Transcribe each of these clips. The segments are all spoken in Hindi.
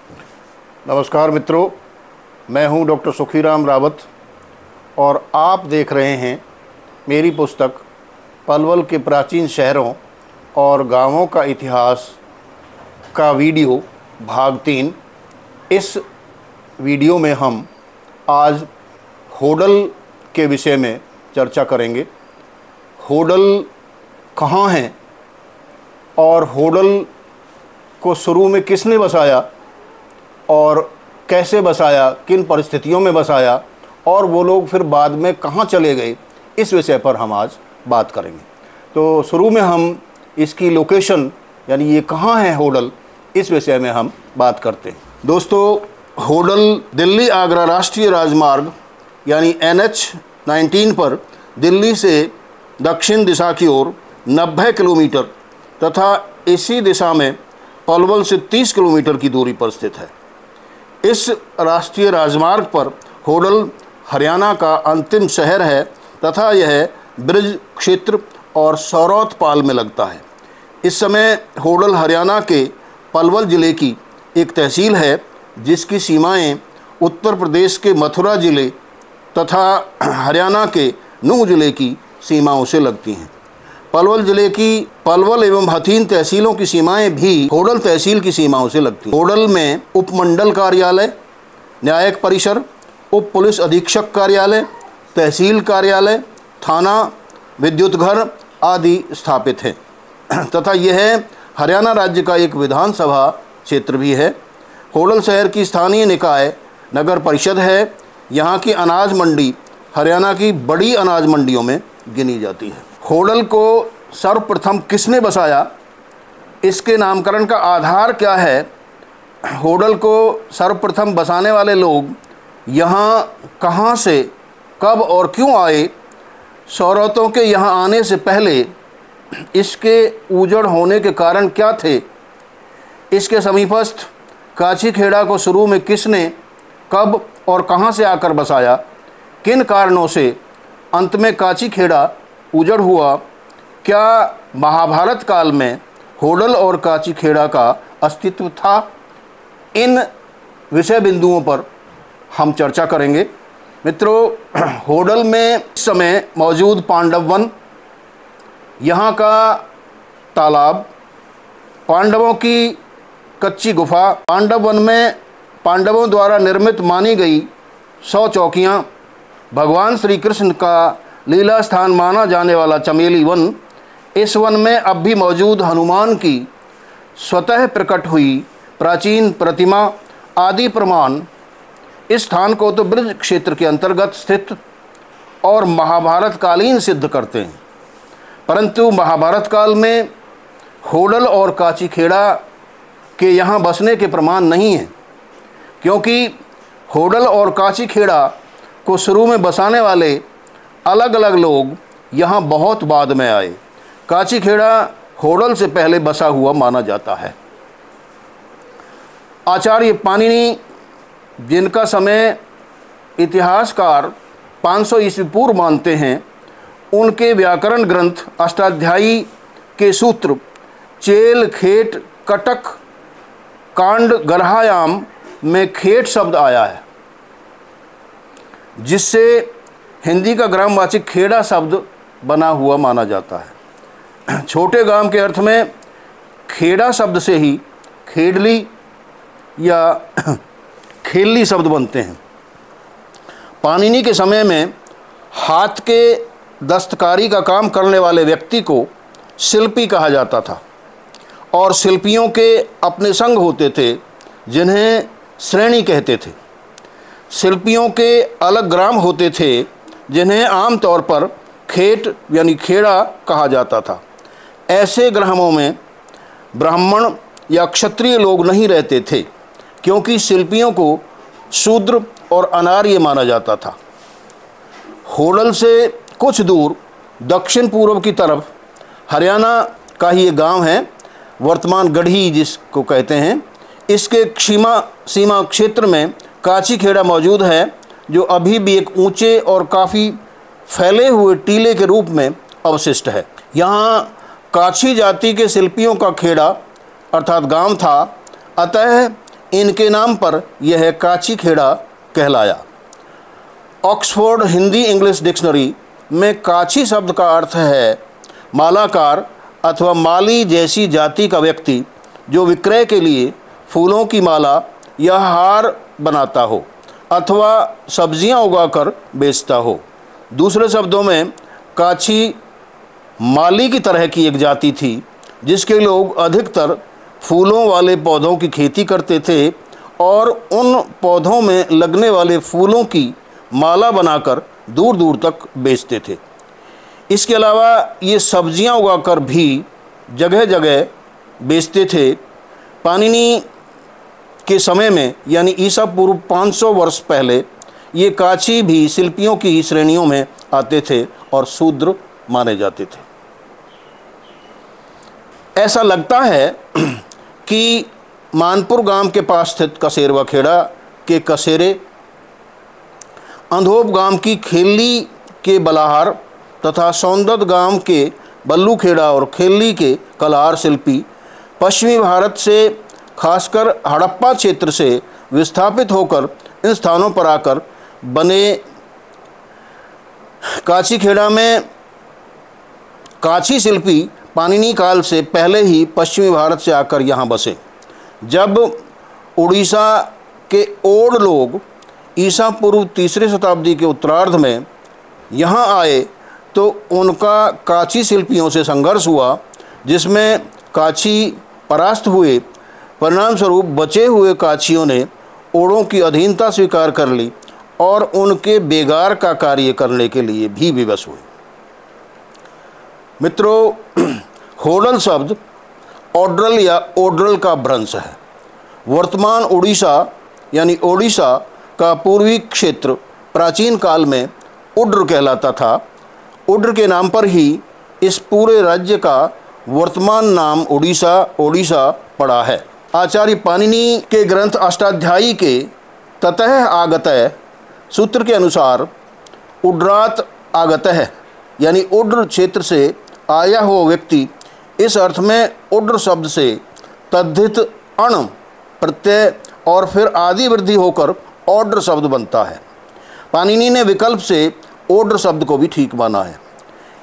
नमस्कार मित्रों, मैं हूं डॉक्टर सुखीराम रावत और आप देख रहे हैं मेरी पुस्तक पलवल के प्राचीन शहरों और गांवों का इतिहास का वीडियो भाग 3। इस वीडियो में हम आज होडल के विषय में चर्चा करेंगे। होडल कहाँ हैं और होडल को शुरू में किसने बसाया और कैसे बसाया, किन परिस्थितियों में बसाया और वो लोग फिर बाद में कहाँ चले गए, इस विषय पर हम आज बात करेंगे। तो शुरू में हम इसकी लोकेशन यानी ये कहाँ है होडल, इस विषय में हम बात करते हैं। दोस्तों, होडल दिल्ली आगरा राष्ट्रीय राजमार्ग यानी NH-19 पर दिल्ली से दक्षिण दिशा की ओर 90 किलोमीटर तथा इसी दिशा में पलवल से 30 किलोमीटर की दूरी पर स्थित है। इस राष्ट्रीय राजमार्ग पर होडल हरियाणा का अंतिम शहर है तथा यह ब्रिज क्षेत्र और सौरौतपाल में लगता है। इस समय होडल हरियाणा के पलवल ज़िले की एक तहसील है जिसकी सीमाएं उत्तर प्रदेश के मथुरा ज़िले तथा हरियाणा के नूंह ज़िले की सीमाओं से लगती हैं। पलवल ज़िले की पलवल एवं हथीन तहसीलों की सीमाएं भी होडल तहसील की सीमाओं से लगती हैं। होडल में उपमंडल कार्यालय, न्यायिक परिसर, उप पुलिस अधीक्षक कार्यालय, तहसील कार्यालय, थाना, विद्युत घर आदि स्थापित हैं तथा यह हरियाणा राज्य का एक विधानसभा क्षेत्र भी है। होडल शहर की स्थानीय निकाय नगर परिषद है। यहाँ की अनाज मंडी हरियाणा की बड़ी अनाज मंडियों में गिनी जाती है। होडल को सर्वप्रथम किसने बसाया, इसके नामकरण का आधार क्या है, होडल को सर्वप्रथम बसाने वाले लोग यहाँ कहाँ से, कब और क्यों आए, सौरतों के यहाँ आने से पहले इसके उजड़ होने के कारण क्या थे, इसके समीपस्थ काची खेड़ा को शुरू में किसने, कब और कहाँ से आकर बसाया, किन कारणों से अंत में काची खेड़ा उजड़ हुआ, क्या महाभारत काल में होडल और काची खेड़ा का अस्तित्व था, इन विषय बिंदुओं पर हम चर्चा करेंगे। मित्रों, होडल में इस समय मौजूद पांडव वन, यहाँ का तालाब, पांडवों की कच्ची गुफा, पांडव वन में पांडवों द्वारा निर्मित मानी गई 100 चौकियाँ, भगवान श्री कृष्ण का लीला स्थान माना जाने वाला चमेली वन, इस वन में अब भी मौजूद हनुमान की स्वतः प्रकट हुई प्राचीन प्रतिमा आदि प्रमाण इस स्थान को तो ब्रिज क्षेत्र के अंतर्गत स्थित और महाभारत कालीन सिद्ध करते हैं। परंतु महाभारत काल में होडल और काची खेड़ा के यहाँ बसने के प्रमाण नहीं हैं, क्योंकि होडल और काची खेड़ा को शुरू में बसाने वाले अलग अलग लोग यहाँ बहुत बाद में आए। काची खेड़ा होडल से पहले बसा हुआ माना जाता है। आचार्य पाणिनि, जिनका समय इतिहासकार 500 ईस्वी पूर्व मानते हैं, उनके व्याकरण ग्रंथ अष्टाध्यायी के सूत्र चेल खेट कटक कांड गरहायाम में खेट शब्द आया है, जिससे हिंदी का ग्रामवाचिक खेड़ा शब्द बना हुआ माना जाता है। छोटे गांव के अर्थ में खेड़ा शब्द से ही खेडली या खेलली शब्द बनते हैं। पाणिनि के समय में हाथ के दस्तकारी का काम करने वाले व्यक्ति को शिल्पी कहा जाता था और शिल्पियों के अपने संघ होते थे जिन्हें श्रेणी कहते थे। शिल्पियों के अलग ग्राम होते थे जिन्हें आमतौर पर खेट यानी खेड़ा कहा जाता था। ऐसे ग्रामों में ब्राह्मण या क्षत्रिय लोग नहीं रहते थे, क्योंकि शिल्पियों को शूद्र और अनार्य माना जाता था। होडल से कुछ दूर दक्षिण पूर्व की तरफ हरियाणा का ही एक गांव है, वर्तमान गढ़ी जिसको कहते हैं। इसके सीमा क्षेत्र में काची खेड़ा मौजूद है, जो अभी भी एक ऊंचे और काफ़ी फैले हुए टीले के रूप में अवशिष्ट है। यहाँ काछी जाति के शिल्पियों का खेड़ा अर्थात गांव था, अतः इनके नाम पर यह काची खेड़ा कहलाया। ऑक्सफोर्ड हिंदी इंग्लिश डिक्शनरी में काची शब्द का अर्थ है मालाकार अथवा माली जैसी जाति का व्यक्ति जो विक्रय के लिए फूलों की माला या हार बनाता हो अथवा सब्जियां उगाकर बेचता हो। दूसरे शब्दों में काची माली की तरह की एक जाति थी जिसके लोग अधिकतर फूलों वाले पौधों की खेती करते थे और उन पौधों में लगने वाले फूलों की माला बनाकर दूर दूर तक बेचते थे। इसके अलावा ये सब्जियां उगाकर भी जगह जगह बेचते थे। पाणिनि के समय में यानी ईसा पूर्व 500 वर्ष पहले ये काची भी शिल्पियों की ही श्रेणियों में आते थे और शूद्र माने जाते थे। ऐसा लगता है कि मानपुर गांव के पास स्थित कसेरवा खेड़ा के कसेरे, अंधोप गांव की खेली के बलाहार तथा सौंदत गांव के बल्लू खेड़ा और खेली के कलार शिल्पी पश्चिमी भारत से खासकर हड़प्पा क्षेत्र से विस्थापित होकर इन स्थानों पर आकर बने। काची खेड़ा में काची शिल्पी पाणिनि काल से पहले ही पश्चिमी भारत से आकर यहाँ बसे। जब उड़ीसा के ओड लोग ईसा पूर्व 3री शताब्दी के उत्तरार्ध में यहाँ आए तो उनका काची शिल्पियों से संघर्ष हुआ जिसमें काची परास्त हुए। परिणाम स्वरूप बचे हुए काचियों ने ओड़ों की अधीनता स्वीकार कर ली और उनके बेगार का कार्य करने के लिए भी विवश हुए। मित्रों, होडल शब्द ओड्रल या ओड्रल का भ्रंश है। वर्तमान उड़ीसा यानी ओडिशा का पूर्वी क्षेत्र प्राचीन काल में उड्र कहलाता था। उड्र के नाम पर ही इस पूरे राज्य का वर्तमान नाम ओडिशा पड़ा है। आचार्य पाणिनि के ग्रंथ अष्टाध्यायी के ततः आगतः सूत्र के अनुसार उड्रात आगतः यानी उड्र क्षेत्र से आया हुआ व्यक्ति, इस अर्थ में उड्र शब्द से तद्धित अण प्रत्यय और फिर आदि वृद्धि होकर ओड्र शब्द बनता है। पाणिनि ने विकल्प से ओड्र शब्द को भी ठीक माना है।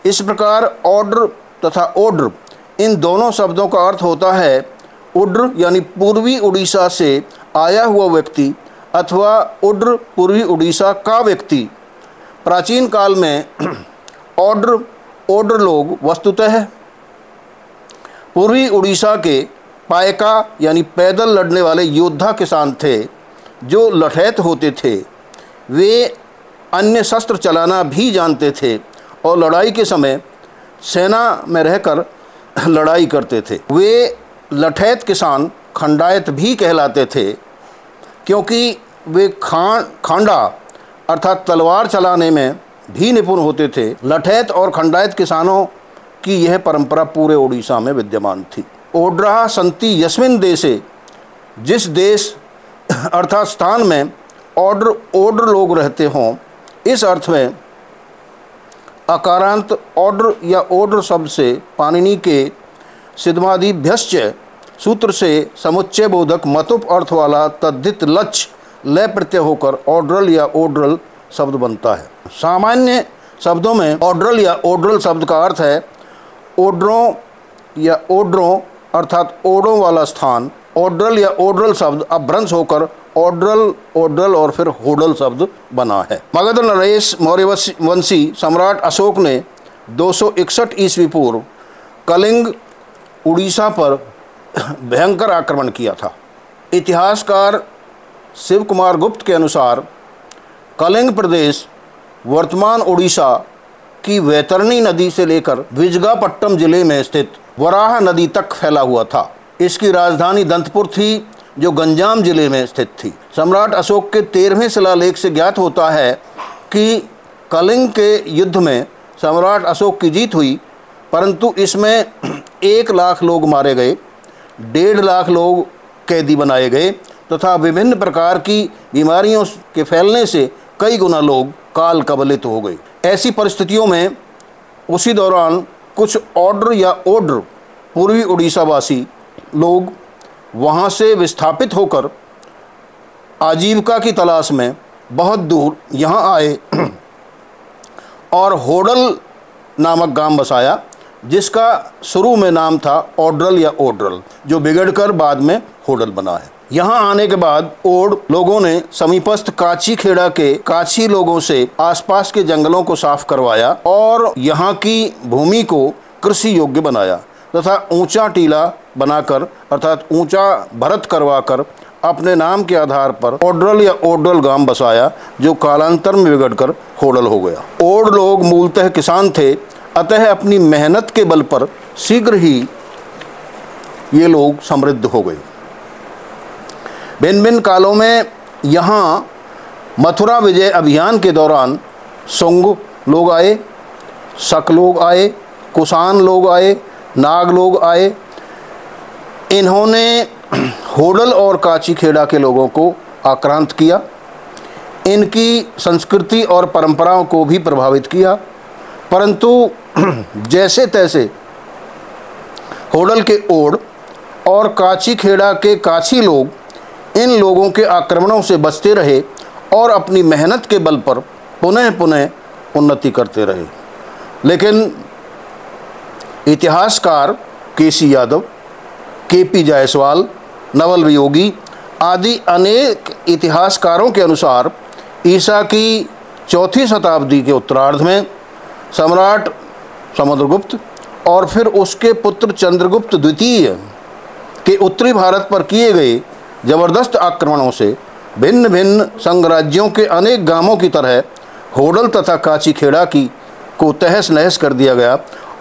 इस प्रकार ओड्र तथा ओड्र इन दोनों शब्दों का अर्थ होता है उड्र यानी पूर्वी उड़ीसा से आया हुआ व्यक्ति अथवा उड्र पूर्वी उड़ीसा का व्यक्ति। प्राचीन काल में ओड्र लोग वस्तुतः पूर्वी उड़ीसा के पायका यानी पैदल लड़ने वाले योद्धा किसान थे जो लठैत होते थे। वे अन्य शस्त्र चलाना भी जानते थे और लड़ाई के समय सेना में रहकर लड़ाई करते थे। वे लठैत किसान खंडायत भी कहलाते थे क्योंकि वे खांडा अर्थात तलवार चलाने में भी निपुण होते थे। लठैत और खंडायत किसानों की यह परंपरा पूरे ओडिशा में विद्यमान थी। ओड्राः सन्ति यस्मिन् देशे, जिस देश अर्थात स्थान में ओड्र लोग रहते हों, इस अर्थ में अकारांत ओड्र या ओड्र शब्द से पाणिनि के सिद्धमादिभ्यश्च सूत्र से समुच्चय बोधक मतुप अर्थ वाला तद्धित लक्ष्य लय प्रत्यय होकर ओड्रल या ओड्रल शब्द बनता है। सामान्य शब्दों में ओड्रल या ओड्रल शब्द का अर्थ है ओड्रों या ओड्रों अर्थात ओड़ों वाला स्थान। ओड्रल या ओड्रल शब्द अपभ्रंश होकर ओड्रल और फिर होडल शब्द बना है। मगध नरेश मौर्य वंशी सम्राट अशोक ने 261 ईस्वी पूर्व कलिंग उड़ीसा पर भयंकर आक्रमण किया था। इतिहासकार शिव कुमार गुप्त के अनुसार कलिंग प्रदेश वर्तमान उड़ीसा की वैतरणी नदी से लेकर विजयपट्टनम जिले में स्थित वराह नदी तक फैला हुआ था। इसकी राजधानी दंतपुर थी जो गंजाम जिले में स्थित थी। सम्राट अशोक के 13वें शिलालेख से ज्ञात होता है कि कलिंग के युद्ध में सम्राट अशोक की जीत हुई, परंतु इसमें 1 लाख लोग मारे गए, 1.5 लाख लोग कैदी बनाए गए तथा विभिन्न प्रकार की बीमारियों के फैलने से कई गुना लोग काल कबलित हो गए। ऐसी परिस्थितियों में उसी दौरान कुछ ओड्र या ओड्र पूर्वी उड़ीसावासी लोग वहाँ से विस्थापित होकर आजीविका की तलाश में बहुत दूर यहाँ आए और होडल नामक गांव बसाया, जिसका शुरू में नाम था ओड्रल या ओड्रल, जो बिगड़कर बाद में होडल बना है। यहाँ आने के बाद ओड लोगों ने समीपस्थ काची खेड़ा के काची लोगों से आसपास के जंगलों को साफ करवाया और यहाँ की भूमि को कृषि योग्य बनाया तथा ऊंचा टीला बनाकर अर्थात ऊंचा भरत करवाकर अपने नाम के आधार पर ओड्रल या ओड्रल गांव बसाया, जो कालांतर में बिगड़कर होडल हो गया। ओड लोग मूलतः किसान थे, अतः अपनी मेहनत के बल पर शीघ्र ही ये लोग समृद्ध हो गए। भिन्न भिन्न कालों में यहाँ मथुरा विजय अभियान के दौरान सुंग लोग आए, शक लोग आए, कुषाण लोग आए, नाग लोग आए। इन्होंने होडल और काची खेड़ा के लोगों को आक्रांत किया, इनकी संस्कृति और परंपराओं को भी प्रभावित किया, परंतु जैसे तैसे होडल के ओड और काची खेड़ा के काची लोग इन लोगों के आक्रमणों से बचते रहे और अपनी मेहनत के बल पर पुनः पुनः उन्नति करते रहे। लेकिन इतिहासकार केसी यादव, केपी जायसवाल, नवल वियोगी आदि अनेक इतिहासकारों के अनुसार ईसा की 4वीं शताब्दी के उत्तरार्ध में सम्राट समुद्रगुप्त और फिर उसके पुत्र चंद्रगुप्त द्वितीय के उत्तरी भारत पर किए गए जबरदस्त आक्रमणों से भिन्न भिन्न संघराज्यों के अनेक गांवों की तरह होडल तथा काची खेड़ा को तहस नहस कर दिया गया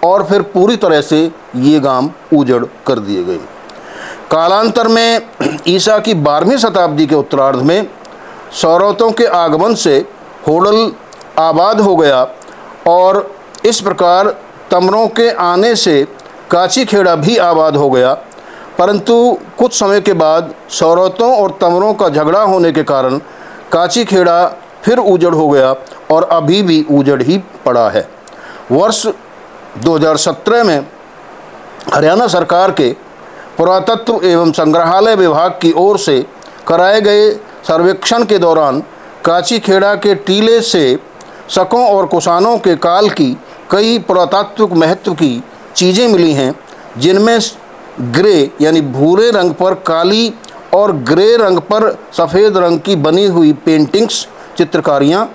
और फिर पूरी तरह से ये गांव उजड़ कर दिए गए। कालांतर में ईसा की 12वीं शताब्दी के उत्तरार्ध में सौरवों के आगमन से होडल आबाद हो गया और इस प्रकार तमरों के आने से काची खेड़ा भी आबाद हो गया। परंतु कुछ समय के बाद सौरवों और तमरों का झगड़ा होने के कारण काची खेड़ा फिर उजड़ हो गया और अभी भी उजड़ ही पड़ा है। वर्ष 2017 में हरियाणा सरकार के पुरातत्व एवं संग्रहालय विभाग की ओर से कराए गए सर्वेक्षण के दौरान काची खेड़ा के टीले से शकों और कुषाणों के काल की कई पुरातात्विक महत्व की चीज़ें मिली हैं, जिनमें ग्रे यानी भूरे रंग पर काली और ग्रे रंग पर सफ़ेद रंग की बनी हुई पेंटिंग्स, चित्रकारियाँ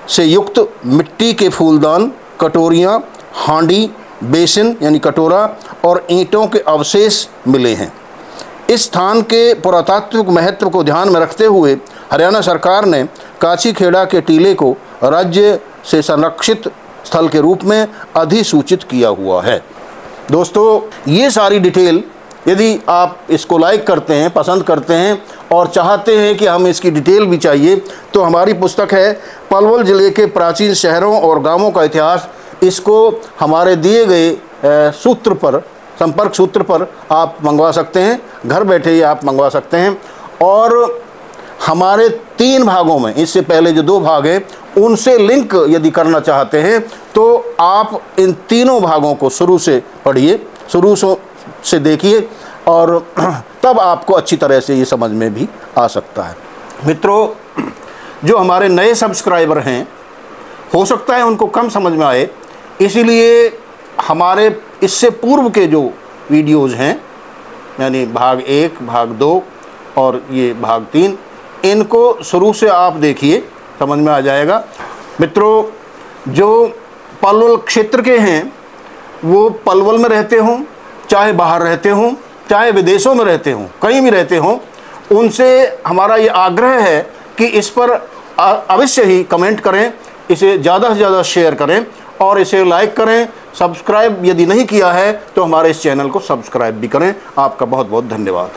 से युक्त मिट्टी के फूलदान, कटोरियाँ, हांडी, बेसिन यानी कटोरा और ईंटों के अवशेष मिले हैं। इस स्थान के पुरातात्विक महत्व को ध्यान में रखते हुए हरियाणा सरकार ने काची खेड़ा के टीले को राज्य से संरक्षित स्थल के रूप में अधिसूचित किया हुआ है। दोस्तों, ये सारी डिटेल यदि आप इसको लाइक करते हैं, पसंद करते हैं और चाहते हैं कि हम इसकी डिटेल भी चाहिए, तो हमारी पुस्तक है पलवल ज़िले के प्राचीन शहरों और गांवों का इतिहास। इसको हमारे दिए गए सूत्र पर, संपर्क सूत्र पर आप मंगवा सकते हैं, घर बैठे ही आप मंगवा सकते हैं। और हमारे 3 भागों में, इससे पहले जो 2 भाग हैं उनसे लिंक यदि करना चाहते हैं तो आप इन तीनों भागों को शुरू से पढ़िए, शुरू से देखिए और तब आपको अच्छी तरह से ये समझ में भी आ सकता है। मित्रों, जो हमारे नए सब्सक्राइबर हैं, हो सकता है उनको कम समझ में आए, इसीलिए हमारे इससे पूर्व के जो वीडियोज़ हैं, यानी भाग 1, भाग 2 और ये भाग 3, इनको शुरू से आप देखिए, समझ में आ जाएगा। मित्रों, जो पलवल क्षेत्र के हैं वो पलवल में रहते हों, चाहे बाहर रहते हों, चाहे विदेशों में रहते हों, कहीं भी रहते हों, उनसे हमारा ये आग्रह है कि इस पर अवश्य ही कमेंट करें, इसे ज़्यादा से ज़्यादा शेयर करें और इसे लाइक करें। सब्सक्राइब यदि नहीं किया है तो हमारे इस चैनल को सब्सक्राइब भी करें। आपका बहुत बहुत धन्यवाद।